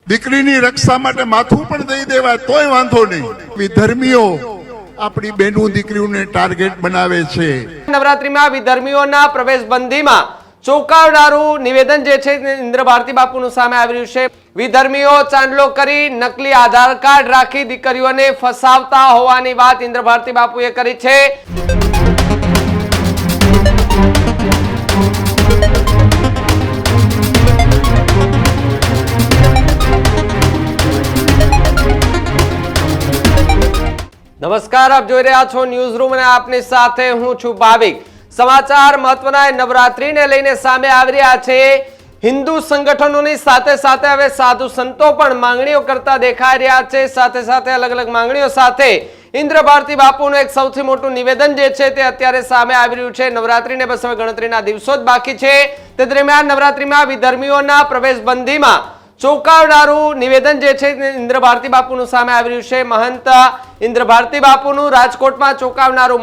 દીકરીની રક્ષા માટે માથું પણ દઈ દેવાય તોય વાંધો નહીં. વિધર્મીઓ આપણી બહેનો દીકરીઓને ટાર્ગેટ બનાવે છે. નવરાત્રીમાં વિધર્મીઓના પ્રવેશબંધીમાં ચોંકાવનારું નિવેદન જે છે ઇન્દ્ર ભારતી બાપુનું સામે આવી રહ્યું છે. વિધર્મીઓ ચાંદલો કરી નકલી આધાર કાર્ડ રાખી દીકરીઓને ફસાવતા હોવાની વાત ઇન્દ્ર ભારતી બાપુએ કરી છે. નમસ્કાર, આપ જોઈ રહ્યા છો ન્યૂઝ રૂમ અને આપની સાથે હું છું ભાવિક. સમાચાર મહત્વના નવરાત્રીને લઈને સામે આવી રહ્યા છે. હિન્દુ સંગઠનોની સાથે સાથે હવે સાધુ સંતો પણ માંગણીઓ કરતા દેખાઈ રહ્યા છે. સાથે સાથે અલગ અલગ માંગણીઓ સાથે ઇન્દ્ર ભારતી બાપુનું એક સૌથી મોટું નિવેદન જે છે તે અત્યારે સામે આવી રહ્યું છે. નવરાત્રીને બસ હવે ગણતરીના દિવસો જ બાકી છે. તે દરમિયાન નવરાત્રીમાં વિધર્મીઓના પ્રવેશબંધીમાં ચોંકાવનારું નિવેદન જે છે ઇન્દ્ર ભારતી બાપુનું સામે આવી રહ્યું છે. મહંત ઇન્દ્ર ભારતી બાપુનું રાજકોટમાં ચોંકાવનારું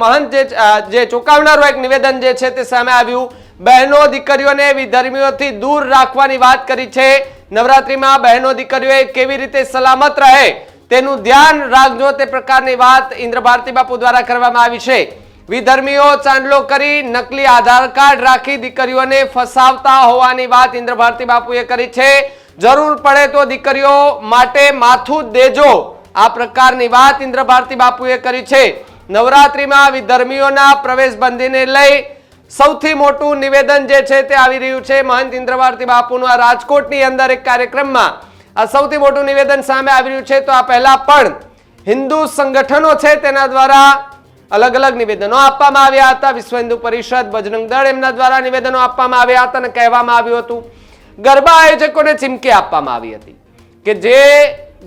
ચોંકાવનારું એક નિવેદન જે છે તે સામે આવ્યું. બહેનો દીકરીઓને વિધર્મીઓથી દૂર રાખવાની વાત કરી છે. નવરાત્રીમાં બહેનો દીકરીઓ કેવી રીતે સલામત રહે તેનું ધ્યાન રાખજો તે પ્રકારની વાત ઇન્દ્ર ભારતી બાપુ દ્વારા કરવામાં આવી છે. વિધર્મીઓ ચાંદલો કરી નકલી આધાર કાર્ડ રાખી દીકરીઓને ફસાવતા હોવાની વાત ઇન્દ્ર ભારતી બાપુએ કરી છે. જરૂર પડે તો દીકરીઓ માટે માથું દેજો, આ પ્રકારની વાત ઇન્દ્ર ભારતી બાપુએ કરી છે. નવરાત્રીમાં વિધર્મીઓના પ્રવેશબંધીને લઈ સૌથી મોટું નિવેદન જે છે તે આવી રહ્યું છે. મહંત ઇન્દ્ર ભારતી બાપુનું આ રાજકોટની અંદર એક કાર્યક્રમમાં આ સૌથી મોટું નિવેદન સામે આવી રહ્યું છે. તો આ પહેલા પણ હિન્દુ સંગઠનો છે તેના દ્વારા અલગ અલગ નિવેદનો આપવામાં આવ્યા હતા. વિશ્વ હિન્દુ પરિષદ, બજરંગ દળ એમના દ્વારા નિવેદનો આપવામાં આવ્યા હતા અને કહેવામાં આવ્યું હતું. ગરબા આયોજકોને ચીમકી આપવામાં આવી હતી કે જે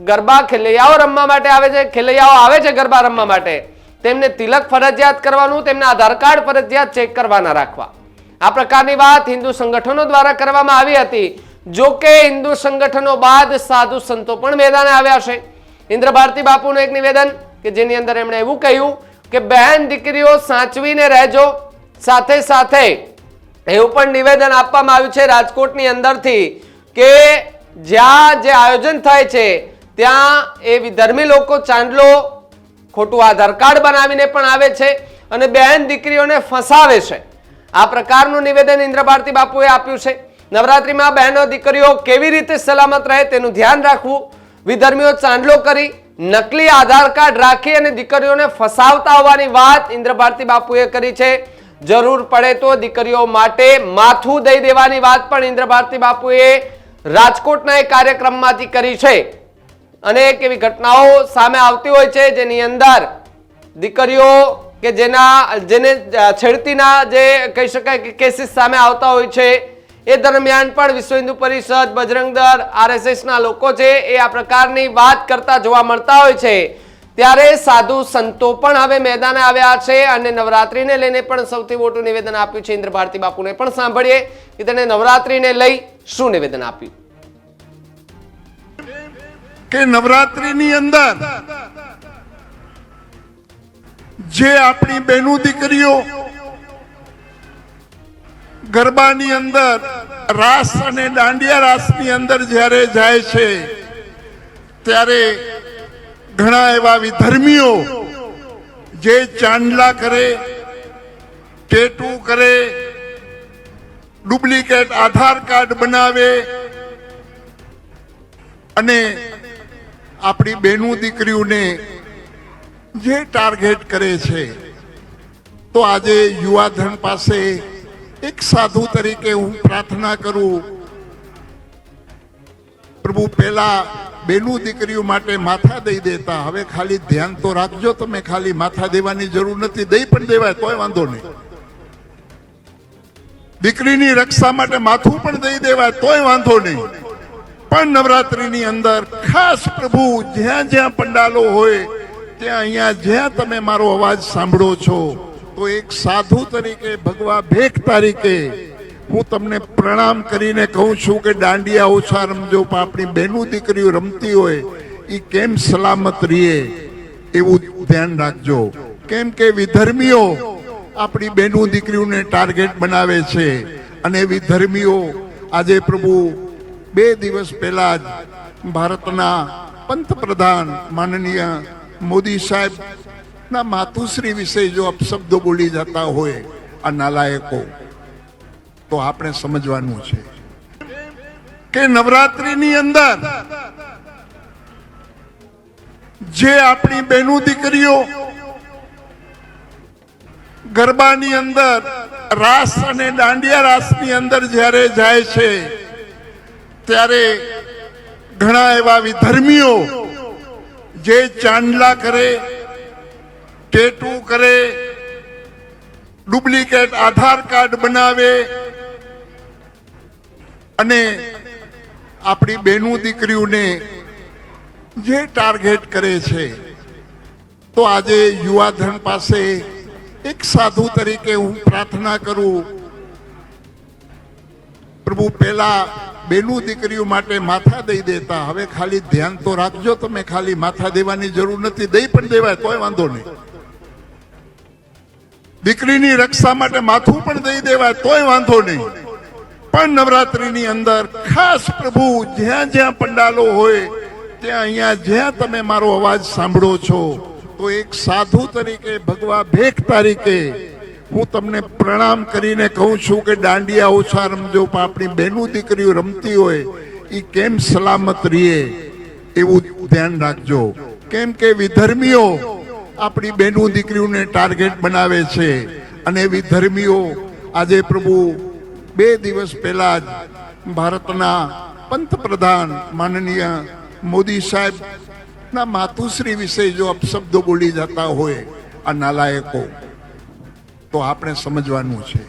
ગરબા ખેલૈયાઓ રમવા માટે આવે છે, ખેલૈયાઓ આવે છે ગરબા રમવા માટે, તેમને તિલક ફરજિયાત કરવાનું, તેમના આધાર કાર્ડ ફરજિયાત ચેક કરવાના રાખવા. આ પ્રકારની વાત હિન્દુ સંગઠનો દ્વારા કરવામાં આવી હતી. જો કે હિન્દુ સંગઠનો બાદ સાધુ સંતો પણ મેદાને આવ્યા છે. ઇન્દ્ર ભારતી બાપુનું એક નિવેદન કે જેની અંદર એમણે એવું કહ્યું કે બહેન દીકરીઓ સાચવીને રહેજો. સાથે સાથે એવું પણ નિવેદન આપવામાં આવ્યું છે રાજકોટની અંદરથી કે જ્યાં જે આયોજન થાય છે ત્યાં એ વિધર્મી લોકો ચાંદલો, ખોટું આધાર કાર્ડ બનાવીને પણ આવે છે અને બહેન દીકરીઓને ફસાવે છે. આ પ્રકારનું નિવેદન ઇન્દ્ર ભારતી બાપુએ આપ્યું છે. નવરાત્રીમાં બહેનો દીકરીઓ કેવી રીતે સલામત રહે તેનું ધ્યાન રાખવું. વિધર્મીઓ ચાંદલો કરી નકલી આધાર કાર્ડ રાખી અને દીકરીઓને ફસાવતા હોવાની વાત ઇન્દ્ર ભારતી બાપુએ કરી છે. જરૂર પડે તો દીકરીઓ માટે માથું દઈ દેવાની વાત પણ ઇન્દ્ર ભારતી બાપુએ રાજકોટના એક કાર્યક્રમમાંથી કરી છે. અનેક એવી ઘટનાઓ સામે આવતી હોય છે જેની અંદર દીકરીઓ કે જેને છેડતીના જે કહી શકાય કે કેસીસ સામે આવતા હોય છે. એ દરમિયાન પણ વિશ્વ હિન્દુ પરિષદ, બજરંગ દળ, RSS ના લોકો છે એ આ પ્રકારની વાત કરતા જોવા મળતા હોય છે. ત્યારે સાધુ સંતો પણ હવે મેદાને આવ્યા છે અને નવરાત્રીને લઈને પણ સૌથી મોટું નિવેદન આપ્યું છે ઇન્દ્ર ભારતી બાપુને. પણ સાંભળીએ કે તેણે નવરાત્રીને લઈ શું નિવેદન આપ્યું. કે નવરાત્રીની અંદર જે આપણી બહેનો દીકરીઓ ગરબાની અંદર, રાસ અને દાંડિયા રાસની અંદર જ્યારે જાય છે ત્યારે ઘણા એવા વિધર્મીઓ જે ચાંદલા કરે, ટેટુ કરે, ડુપ્લિકેટ આધાર કાર્ડ બનાવે અને આપણી બહેનો દીકરીઓને જે ટાર્ગેટ કરે છે. તો આજે યુવાધન પાસે એક સાધુ તરીકે હું પ્રાર્થના કરું, પ્રભુ પહેલા બહેનો દીકરીઓ માટે માથા દઈ દેતા, હવે ખાલી ધ્યાન તો રાખજો, તમે ખાલી માથા દેવાની જરૂર નથી, દઈ પણ દેવાય તોય વાંધો નહીં. દીકરીની રક્ષા માટે માથું પણ દઈ દેવાય તોય વાંધો નહીં. પણ નવરાત્રીની અંદર ખાસ પ્રભુ જ્યાં જ્યાં પંડાલો હોય ત્યાં અહીંયા જ્યાં તમે મારો અવાજ સાંભળો છો તો એક સાધુ તરીકે, ભગવા ભેખ તરીકે હું તમને પ્રણામ કરીને કહું છું કે દાંડિયા ઓછા રમજો, પણ આપણી બહેનો દીકરીઓ રમતી હોય એ કેમ સલામત રહે એવું ધ્યાન રાખજો. કેમ કે વિધર્મીઓ આપણી બહેનો દીકરીઓને ટાર્ગેટ બનાવે છે અને વિધર્મીઓ આજે પ્રભુ 2 દિવસ પહેલા જ ભારતના પંતપ્રધાન માનનીય મોદી સાહેબ ના માતુશ્રી વિશે જો અપશબ્દો બોલી જતા હોય આ નાલાયકો, તો આપણે સમજવાનું છે કે નવરાત્રીની અંદર જે આપણી બહેનો દીકરીઓ ગરબાની અંદર રાસ અને દાંડિયા રાસની અંદર જ્યારે જાય છે ત્યારે ઘણા એવા વિધર્મીઓ જે ચાંદલા કરે, ટેટુ કરે, ડુપ્લિકેટ આધાર કાર્ડ બનાવે અને આપણી બહેનો દીકરીઓને જે ટાર્ગેટ કરે છે, તો આજે યુવાધન પાસે એક સાધુ તરીકે હું પ્રાર્થના કરું, પ્રભુ પહેલા બહેનો દીકરીઓ માટે માથા દઈ દેતા, હવે ખાલી ધ્યાન તો રાખજો, તમે ખાલી માથા દેવાની જરૂર નથી, દઈ પણ દેવાય તોય વાંધો નહીં. દીકરીની રક્ષા માટે માથું પણ દઈ દેવાય તોય વાંધો નહીં. પણ નવરાત્રીની અંદર ખાસ પ્રભુ જ્યાં જ્યાં પંડાલો હોય ત્યાં અહીંયા જ્યાં તમે મારો અવાજ સાંભળો છો, તો એક સાધુ તરીકે, ભગવા ભેખ તરીકે હું તમને પ્રણામ કરીને કહું છું કે દાંડિયા ઓછા રમજો, પણ આપણી બહેનો દીકરીઓ રમતી હોય એ કેમ સલામત રહીએ એવું ધ્યાન રાખજો. કેમ કે વિધર્મીઓ આપણી બહેનો દીકરીઓને ટાર્ગેટ બનાવે છે અને વિધર્મીઓ આજે પ્રભુ 2 દિવસ પહેલા જ ભારતના પંતપ્રધાન માનનીય મોદી સાહેબ ના માતુશ્રી વિશે જો અપશબ્દો બોલી જતા હોય આ નાલાયકો, તો આપણે સમજવાનું છે.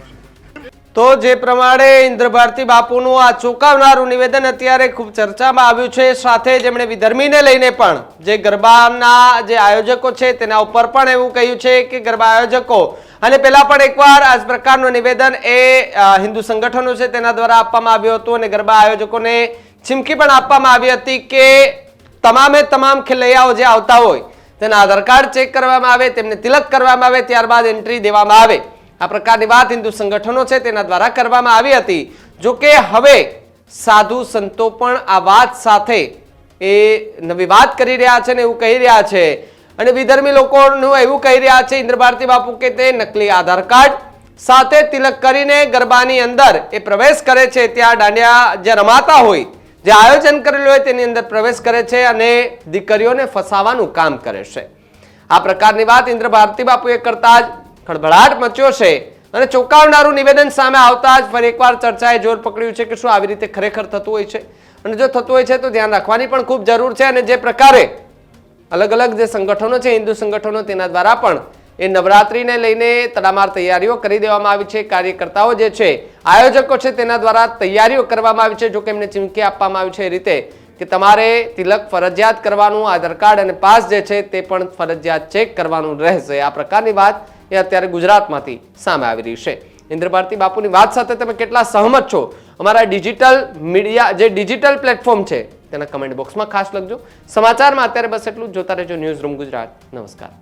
તો જે પ્રમાણે ઇન્દ્ર ભારતી બાપુનું આ ચોંકાવનારું નિવેદન અત્યારે ખૂબ ચર્ચામાં આવ્યું છે, સાથે જેમણે વિધર્મીને લઈને પણ જે ગરબાના જે આયોજકો છે તેના ઉપર પણ એવું કહ્યું છે કે ગરબા આયોજકો, અને પહેલા પણ એકવાર આ પ્રકારનું નિવેદન એ હિન્દુ સંગઠનો છે તેના દ્વારા આપવામાં આવ્યું હતું અને ગરબા આયોજકોને ચીમકી પણ આપવામાં આવી હતી કે તમામે તમામ ખેલૈયાઓ જે આવતા હોય તેના આધાર કાર્ડ ચેક કરવામાં આવે, તેમને તિલક કરવામાં આવે, ત્યારબાદ એન્ટ્રી દેવામાં આવે. આ પ્રકારની વાત હિન્દુ સંગઠનો છે તેના દ્વારા કરવામાં આવી હતી. જો કે હવે સાધુ સંતો પણ આ વાત સાથે એ નવી વાત કરી રહ્યા છે ને એવું કહી રહ્યા છે, અને વિધર્મી લોકોનું એવું કહી રહ્યા છે ઇન્દ્ર ભારતી બાપુ કે તે નકલી આધાર કાર્ડ સાથે તિલક કરીને ગરબાની અંદર એ પ્રવેશ કરે છે, ત્યાં દાંડિયા જે રમાતા હોય, જે આયોજન કરેલું હોય તેની અંદર પ્રવેશ કરે છે અને દીકરીઓને ફસાવાનું કામ કરે છે. આ પ્રકારની વાત ઇન્દ્ર ભારતી બાપુએ કરતા જ ખળભળાટ મચ્યો છે અને ચોંકાવનારું નિવેદન સામે આવતા જ ફરી એકવાર ચર્ચાએ જોર પકડ્યું છે કે શું આવી રીતે ખરેખર થતું હોય છે, અને જો થતું હોય છે તો ધ્યાન રાખવાની પણ ખૂબ જરૂર છે. અને જે પ્રકારે અલગ અલગ જે સંગઠનો છે, હિન્દુ સંગઠનો, તેના દ્વારા પણ એ નવરાત્રીને લઈને તડામાર તૈયારીઓ કરી દેવામાં આવી છે. કાર્યકર્તાઓ જે છે, આયોજકો છે, તેના દ્વારા તૈયારીઓ કરવામાં આવી છે. જો કે એમને ચીમકી આપવામાં આવી છે એ રીતે કે તમારે તિલક ફરજિયાત કરવાનું, આધાર કાર્ડ અને પાસ જે છે તે પણ ફરજિયાત ચેક કરવાનું રહેશે. આ પ્રકારની વાત એ અત્યારે ગુજરાતમાંથી સામે આવી રહી છે. ઇન્દ્ર ભારતી બાપુની વાત સાથે તમે કેટલા સહમત છો? અમારા ડિજિટલ મીડિયા જે ડિજિટલ પ્લેટફોર્મ છે તેના કમેન્ટ બોક્સમાં ખાસ લખજો. સમાચારમાં અત્યારે બસ એટલું જ. જોતા રહેજો ન્યૂઝ રૂમ ગુજરાત. નમસ્કાર.